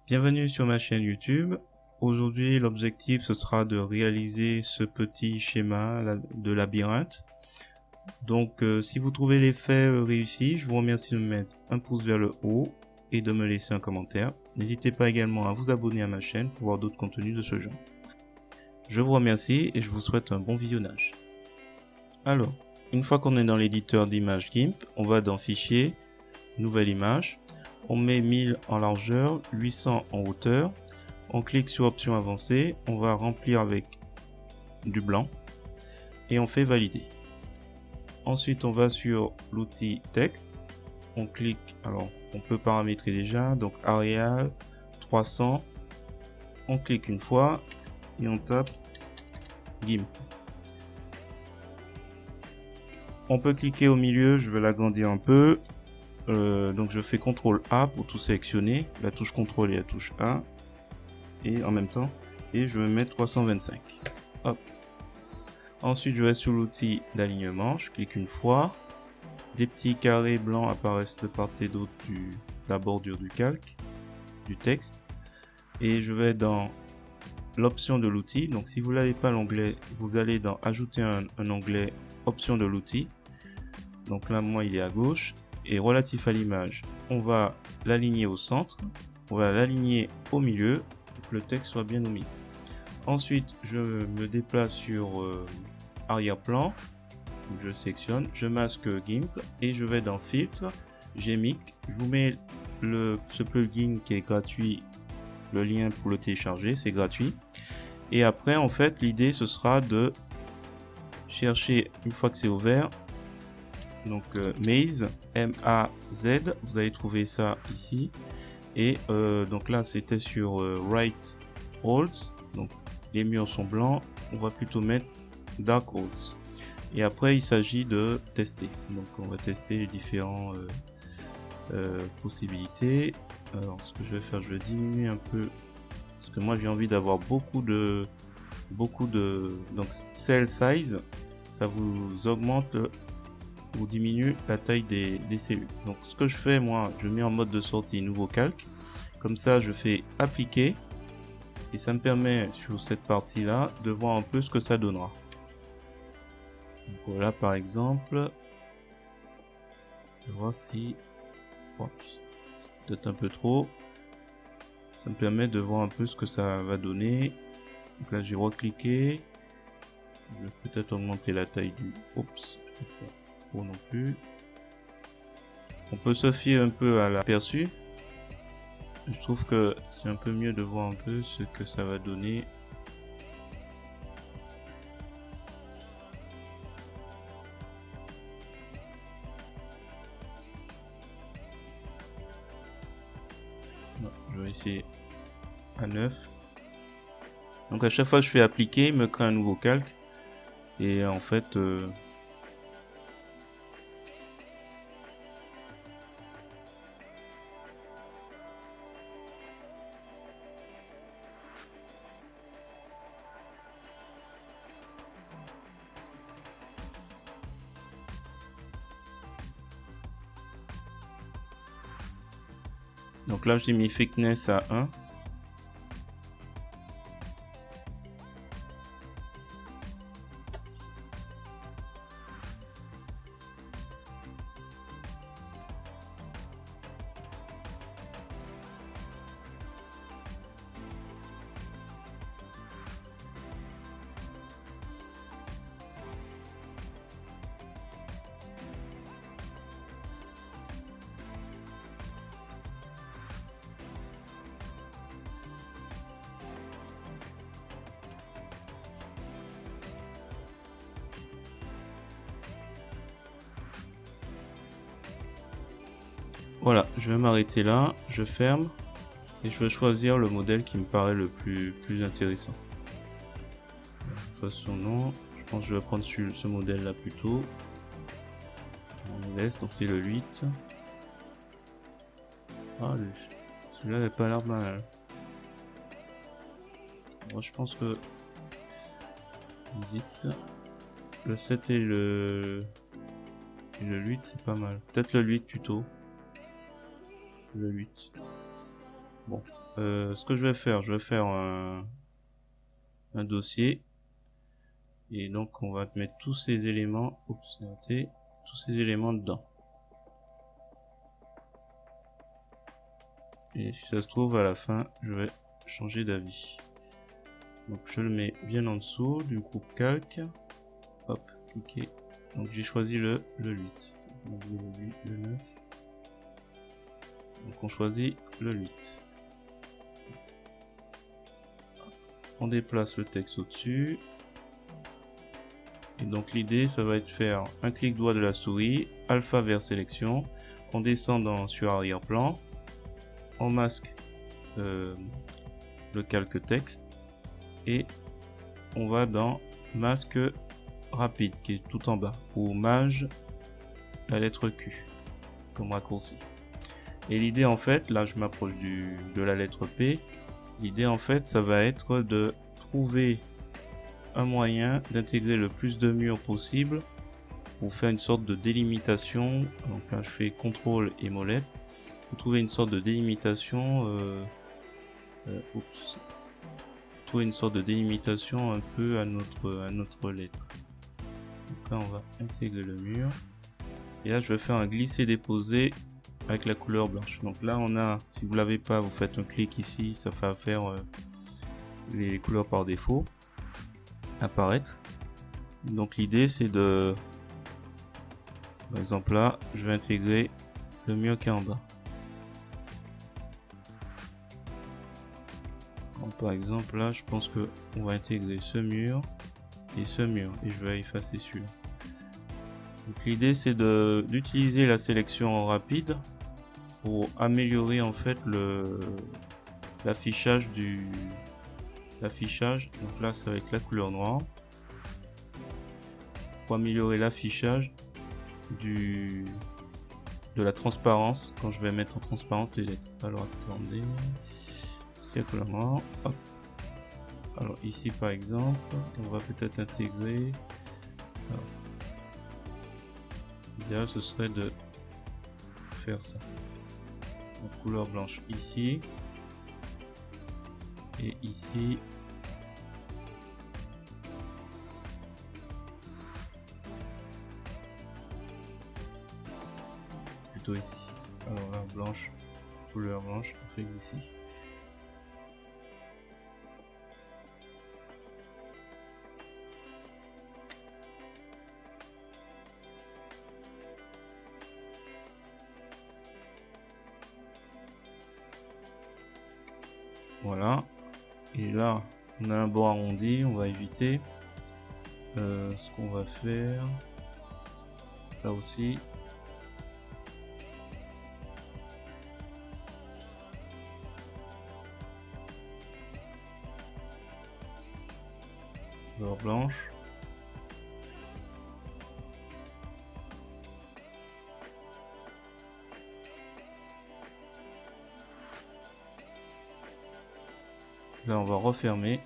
Bienvenue sur ma chaîne YouTube. Aujourd'hui, l'objectif ce sera de réaliser ce petit schéma de labyrinthe. Donc, si vous trouvez l'effet réussi, je vous remercie de me mettre un pouce vers le haut et de me laisser un commentaire. N'hésitez pas également à vous abonner à ma chaîne pour voir d'autres contenus de ce genre. Je vous remercie et je vous souhaite un bon visionnage. Alors, une fois qu'on est dans l'éditeur d'image GIMP, on va dans Fichier, Nouvelle image. On met 1000 en largeur, 800 en hauteur. On clique sur Options avancées. On va remplir avec du blanc et on fait Valider. Ensuite, on va sur l'outil Texte. On clique, alors on peut paramétrer déjà, donc Arial 300. On clique une fois et on tape GIMP. On peut cliquer au milieu, je vais l'agrandir un peu. Donc je fais CTRL A pour tout sélectionner, la touche CTRL et la touche A, et en même temps, et je vais mettre 325. Hop. Ensuite je vais sur l'outil d'alignement, je clique une fois, des petits carrés blancs apparaissent de part et d'autre de la bordure du calque, du texte, et je vais dans l'option de l'outil. Donc si vous n'avez pas l'onglet, vous allez dans ajouter un onglet option de l'outil. Donc là moi il est à gauche. Et relatif à l'image, on va l'aligner au centre, on va l'aligner au milieu pour que le texte soit bien au milieu. Ensuite, je me déplace sur arrière-plan, je sélectionne, je masque GIMP et je vais dans Filtre, GMIC. Je vous mets ce plugin qui est gratuit, le lien pour le télécharger, c'est gratuit. Et après, en fait, l'idée ce sera de chercher, une fois que c'est ouvert, donc Maze, M-A-Z, vous allez trouver ça ici. Et donc là c'était sur White Walls, donc les murs sont blancs, on va plutôt mettre Dark Walls. Et après il s'agit de tester, donc on va tester les différentes possibilités. Alors ce que je vais faire, je vais diminuer un peu, parce que moi j'ai envie d'avoir beaucoup de donc cell size, ça vous augmente ou diminue la taille des cellules. Donc ce que je fais, moi je mets en mode de sortie nouveau calque, comme ça je fais appliquer et ça me permet sur cette partie là de voir un peu ce que ça donnera. Donc voilà, par exemple, je vais voir si peut-être un peu trop, ça me permet de voir un peu ce que ça va donner. Donc là j'ai recliqué, je vais peut-être augmenter la taille du non plus. On peut se fier un peu à l'aperçu. Je trouve que c'est un peu mieux de voir un peu ce que ça va donner. Non, je vais essayer à 9. Donc à chaque fois que je fais appliquer, il me crée un nouveau calque. Et en fait... Donc là j'ai mis thickness à 1. Voilà, je vais m'arrêter là, je ferme et je vais choisir le modèle qui me paraît le plus intéressant. De toute façon non, je pense que je vais prendre ce modèle là plutôt. On laisse, donc c'est le 8. Ah, celui-là n'a pas l'air mal. Moi je pense que visite le 7 et le 8 c'est pas mal. Peut-être le 8 plutôt. Le 8. Bon, ce que je vais faire un dossier. Et donc, on va mettre tous ces éléments, oups, c'est raté, tous ces éléments dedans. Et si ça se trouve, à la fin, je vais changer d'avis. Donc, je le mets bien en dessous du groupe calque. Hop, cliquez. Donc, j'ai choisi le 8. Donc, le 9. Donc, on choisit le 8. On déplace le texte au-dessus. Et donc l'idée, ça va être de faire un clic droit de la souris, alpha vers sélection, on descend sur arrière-plan, on masque le calque texte et on va dans masque rapide qui est tout en bas, ou mage la lettre Q comme raccourci. Et l'idée en fait, là je m'approche de la lettre P, l'idée en fait ça va être de trouver un moyen d'intégrer le plus de murs possible pour faire une sorte de délimitation. Donc là je fais CTRL et molette pour trouver une sorte de délimitation trouver une sorte de délimitation un peu à notre lettre. Donc là on va intégrer le mur et là je vais faire un glisser déposer avec la couleur blanche. Donc là on a, si vous l'avez pas, vous faites un clic ici, ça fait faire les couleurs par défaut apparaître. Donc l'idée c'est de, par exemple là, je vais intégrer le mur qui est en bas. Donc, par exemple là, je pense que on va intégrer ce mur et ce mur et je vais effacer celui-là. Donc l'idée c'est d'utiliser la sélection rapide pour améliorer en fait l'affichage donc là ça va être la couleur noire pour améliorer l'affichage de la transparence quand je vais mettre en transparence les lettres. Alors attendez, c'est la couleur noire. Hop. Alors ici par exemple on va peut-être intégrer, l'idéal ce serait de faire ça, donc couleur blanche ici et ici. Ici. Alors là, blanche, couleur blanche, on fait ici. Voilà. Et là, on a un bord arrondi, on va éviter. Ce qu'on va faire, là aussi. Couleur blanche. Là on va refermer.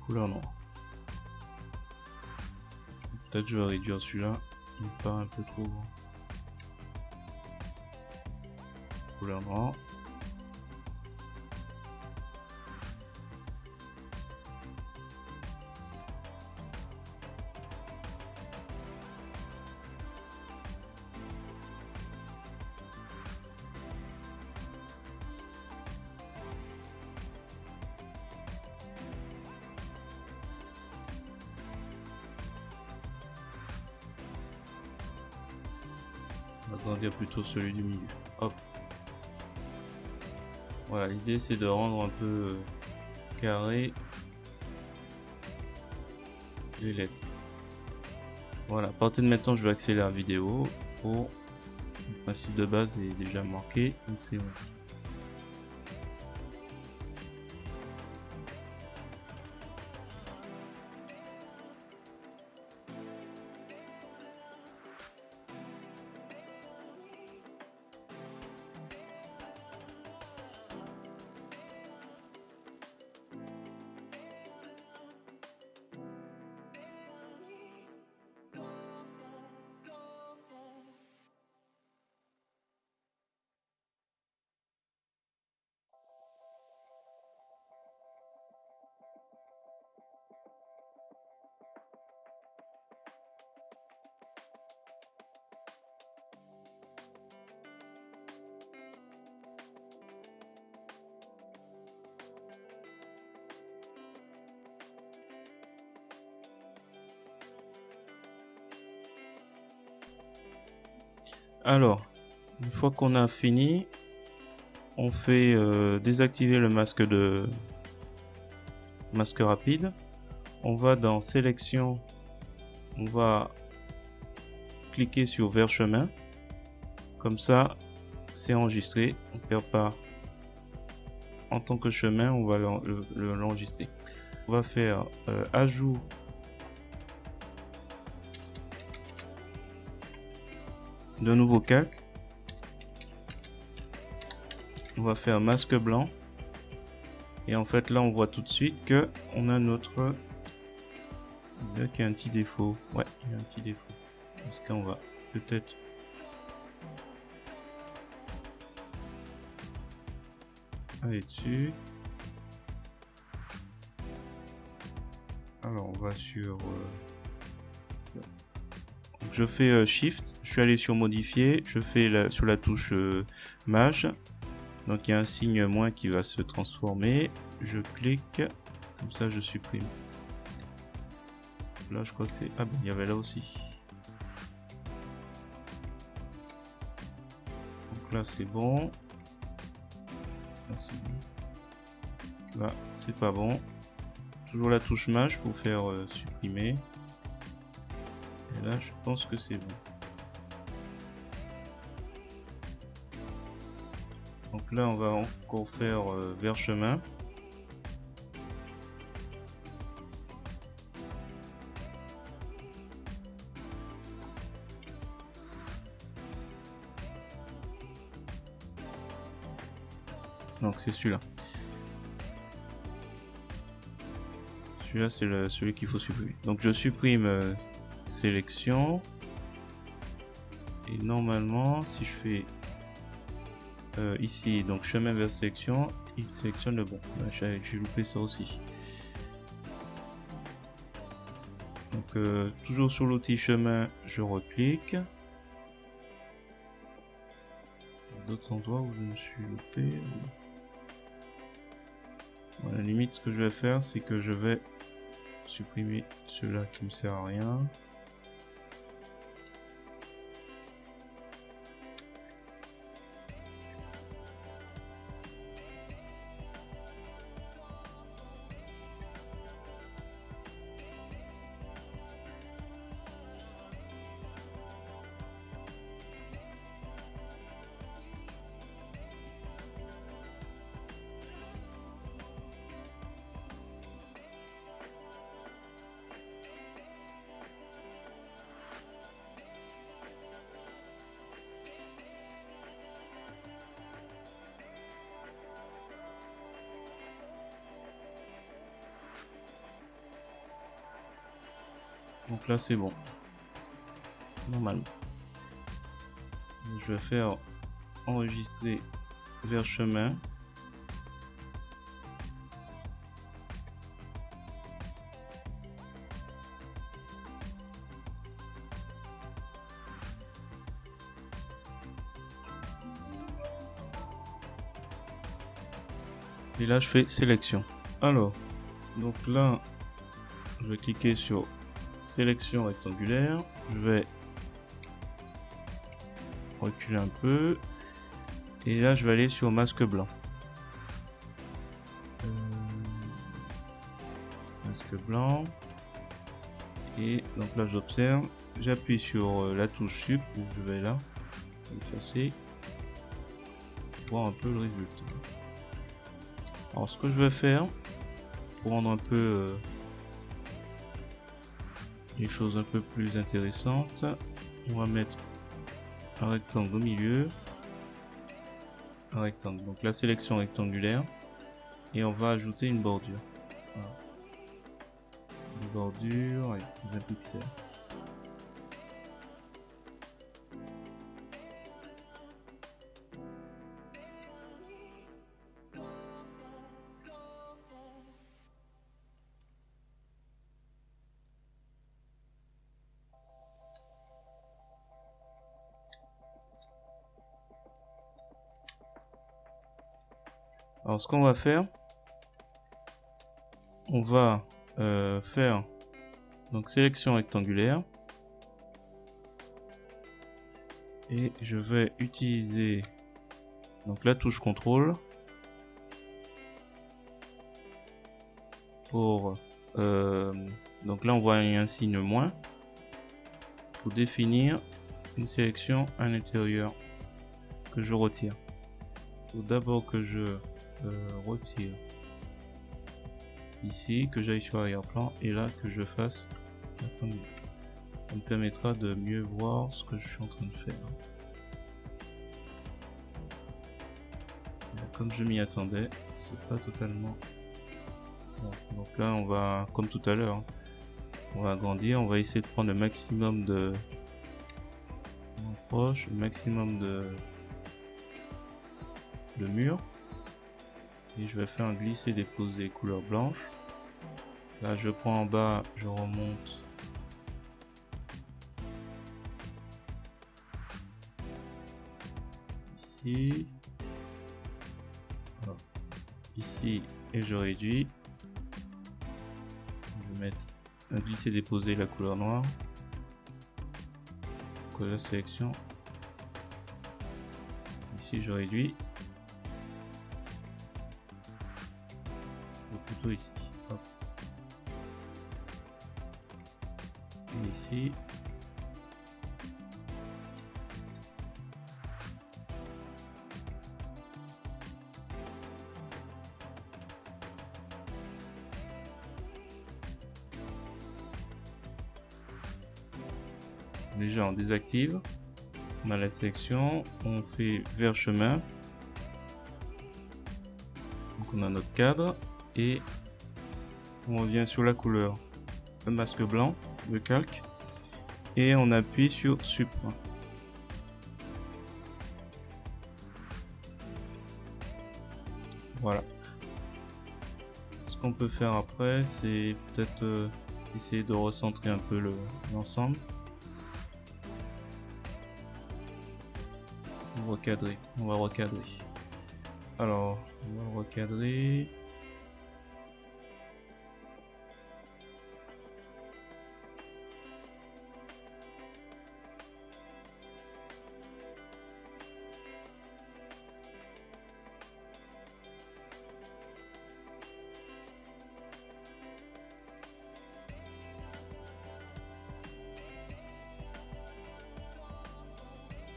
Couleur noire. Peut-être je vais réduire celui-là, il me paraît un peu trop grand. Couleur noire. On va agrandir plutôt celui du milieu. Hop. Voilà, l'idée c'est de rendre un peu carré les lettres. Voilà, à partir de maintenant je vais accélérer la vidéo pour le principe de base est déjà marqué, donc c'est bon. Alors, une fois qu'on a fini, on fait désactiver le masque rapide. On va dans sélection, on va cliquer sur vers chemin. Comme ça, c'est enregistré. On ne perd pas en tant que chemin, on va l'enregistrer. On va faire ajout de nouveau calque. On va faire masque blanc. Et en fait là on voit tout de suite que on a notre... Il y a un petit défaut. Ouais, il y a un petit défaut. Parce qu'on va peut-être... aller dessus. Alors on va sur... je fais Shift, je suis allé sur modifier, je fais sur la touche Maj. Donc il y a un signe moins qui va se transformer. Je clique, comme ça je supprime. Là je crois que c'est... Ah ben il y avait là aussi. Donc là c'est bon. Là c'est pas bon. Toujours la touche Maj pour faire supprimer. Et là je pense que c'est bon. Donc là on va encore faire vers chemin. Donc c'est celui-là. Celui-là c'est celui qu'il faut supprimer. Donc je supprime sélection. Et normalement si je fais ici donc chemin vers sélection, il sélectionne le bon. J'ai loupé ça aussi. Donc toujours sur l'outil chemin, je reclique. D'autres endroits où je me suis loupé. Bon, à la limite, ce que je vais faire, c'est que je vais supprimer ceux-là qui me sert à rien. Donc là c'est bon, normalement. Donc, je vais faire enregistrer vers chemin. Et là je fais sélection. Alors, donc là je vais cliquer sur sélection rectangulaire, je vais reculer un peu et là je vais aller sur masque blanc. Masque blanc, et donc là j'observe, j'appuie sur la touche sup, je vais là effacer, voir un peu le résultat. Alors ce que je vais faire pour rendre un peu les choses un peu plus intéressantes, on va mettre un rectangle au milieu, un rectangle, donc la sélection rectangulaire, et on va ajouter une bordure. Voilà. Une bordure avec 20 pixels. Alors ce qu'on va faire, on va faire donc sélection rectangulaire, Et je vais utiliser donc la touche contrôle pour donc là on voit un signe moins pour définir une sélection à l'intérieur que je retire. Il faut d'abord que je retire ici, que j'aille sur arrière-plan et là que je fasse attendez. Ça me permettra de mieux voir ce que je suis en train de faire. Comme je m'y attendais, c'est pas totalement bon. Donc là on va, comme tout à l'heure, on va agrandir, on va essayer de prendre le maximum de proche, le maximum de mur, et je vais faire un glisser déposer couleur blanche. Là je prends en bas, je remonte ici, alors, ici, et je réduis. Je vais mettre un glisser déposer la couleur noire, pour la sélection. Ici je réduis, ou plutôt ici. Hop. Et ici. Déjà on désactive, on a la sélection, on fait vert chemin, donc on a notre cadre et on revient sur la couleur, le masque blanc, le calque, et on appuie sur Sup. Voilà. Ce qu'on peut faire après, c'est peut-être essayer de recentrer un peu l'ensemble. Recadrer, on va recadrer. Alors, on va recadrer.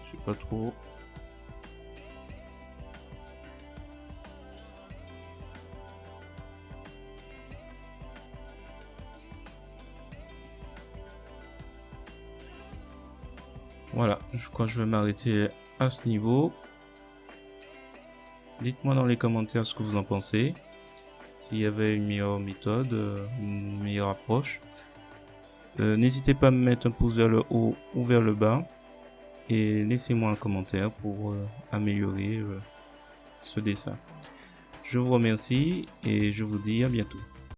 Je sais pas trop. Voilà, je crois que je vais m'arrêter à ce niveau. Dites-moi dans les commentaires ce que vous en pensez. S'il y avait une meilleure méthode, une meilleure approche. N'hésitez pas à me mettre un pouce vers le haut ou vers le bas. Et laissez-moi un commentaire pour améliorer ce dessin. Je vous remercie et je vous dis à bientôt.